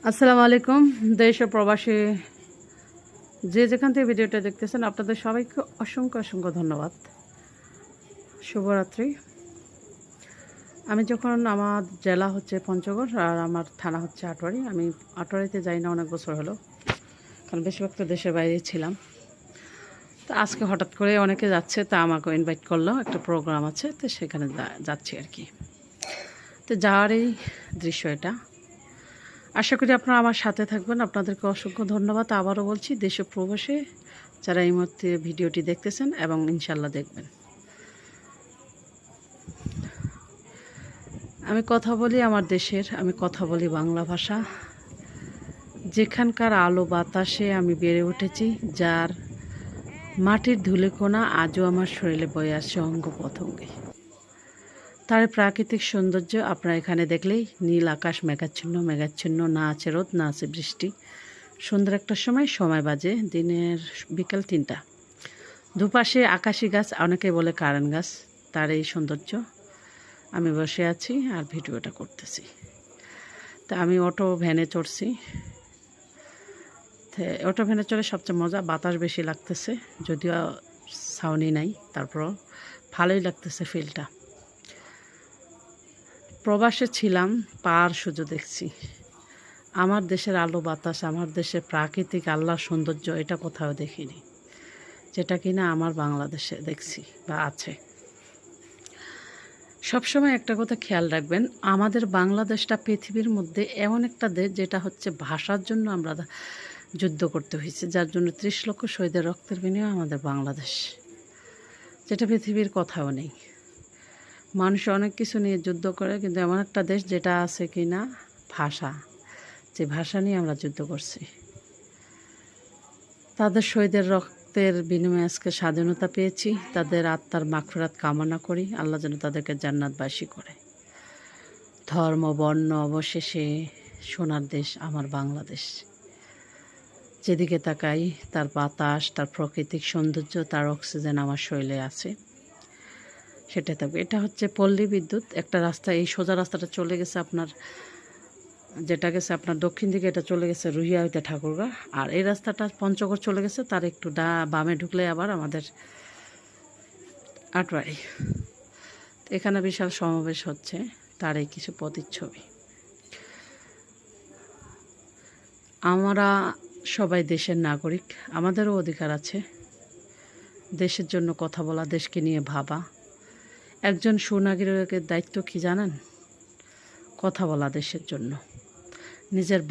আসসালামু আলাইকুম। দেশ ও প্রবাসী যে যেখান থেকে ভিডিওটা দেখতেছেন আপনাদের সবাইকে অসংখ্য অসংখ্য ধন্যবাদ। শুভরাত্রি। আমি যখন আমার জেলা হচ্ছে পঞ্চগড় আর আমার থানা হচ্ছে আটোয়ারি। আমি আটোয়ারিতে যাই না অনেক বছর হলো, কারণ বেশিরভাগ তো দেশের বাইরেই ছিলাম। তো আজকে হঠাৎ করে অনেকে যাচ্ছে, তা আমাকে ইনভাইট করলো, একটা প্রোগ্রাম আছে, তো সেখানে যাচ্ছি আর কি। তো যাওয়ার এই দৃশ্য এটা। আশা করি আপনারা আমার সাথে থাকবেন। আপনাদেরকে অসংখ্য ধন্যবাদ। আবারও বলছি, দেশে প্রবাসে যারা এই মুহূর্তে ভিডিওটি দেখতেছেন এবং ইনশাল্লাহ দেখবেন। আমি কথা বলি আমার দেশের, আমি কথা বলি বাংলা ভাষা। যেখানকার আলো বাতাসে আমি বেড়ে উঠেছি, যার মাটির ধুলিকণা আজও আমার শরীরে বয়ে আসছে অঙ্গ প্রত্যঙ্গে। তার প্রাকৃতিক সৌন্দর্য আপনারা এখানে দেখলেই, নীল আকাশ মেঘাচ্ছন্ন মেঘাচ্ছন্ন, না আছে রোদ না আছে বৃষ্টি। সন্ধ্যা একটার সময় বাজে দিনের বিকাল 3টা। দুপাশে আকাশি গাছ, অনেকে বলে কারেন্ট গাছ, তার এই সৌন্দর্য। আমি বসে আছি আর ভিডিওটা করতেছি। তা আমি অটো ভ্যানে চড়ছি। অটো ভ্যানে চড়ে সবচেয়ে মজা, বাতাস বেশি লাগতেছে, যদিও ছাউনি নাই, তারপরও ভালোই লাগতেছে ফিলটা। প্রবাসে ছিলাম, পার শুধু দেখছি। আমার দেশের আলো বাতাস, আমার দেশের প্রাকৃতিক আল্লাহর সৌন্দর্য এটা কোথাও দেখিনি, যেটা কিনা আমার বাংলাদেশে দেখছি বা আছে। সবসময় একটা কথা খেয়াল রাখবেন, আমাদের বাংলাদেশটা পৃথিবীর মধ্যে এমন একটা দেশ যেটা হচ্ছে ভাষার জন্য আমরা যুদ্ধ করতে হয়েছে, যার জন্য 30 লক্ষ শহীদের রক্তের বিনিময়ে আমাদের বাংলাদেশ, যেটা পৃথিবীর কথাও নেই। মানুষ অনেক কিছু নিয়ে যুদ্ধ করে, কিন্তু এমন একটা দেশ যেটা আছে কিনা ভাষা, যে ভাষা নিয়ে আমরা যুদ্ধ করছি। তাদের শহীদের রক্তের বিনিময়ে আজকে স্বাধীনতা পেয়েছি। তাদের আত্মার মাগফিরাত কামনা করি, আল্লাহ যেন তাদেরকে জান্নাতবাসী করে। ধর্ম বর্ণ অবশেষে সোনার দেশ আমার বাংলাদেশ। যেদিকে তাকাই তার বাতাস, তার প্রাকৃতিক সৌন্দর্য, তার অক্সিজেন আমার শরীরে আছে, সেটা থাকবে। এটা হচ্ছে পল্লী বিদ্যুৎ একটা রাস্তা, এই সোজা রাস্তাটা চলে গেছে আপনার, যেটা গেছে আপনার দক্ষিণ দিকে, এটা চলে গেছে রুহিয়া হইতে ঠাকুরগা। আর এই রাস্তাটা পঞ্চগড় চলে গেছে, তার একটু বামে ঢুকলে আবার আমাদের আটোয়ারি। এখানে বিশাল সমাবেশ হচ্ছে, তার এই কিছু প্রতিচ্ছবি। আমরা সবাই দেশের নাগরিক, আমাদেরও অধিকার আছে দেশের জন্য কথা বলা, দেশকে নিয়ে ভাবা। একজন সুনাগরিকের দায়িত্ব কি জানেন? কথা বলা দেশের জন্য। নিজের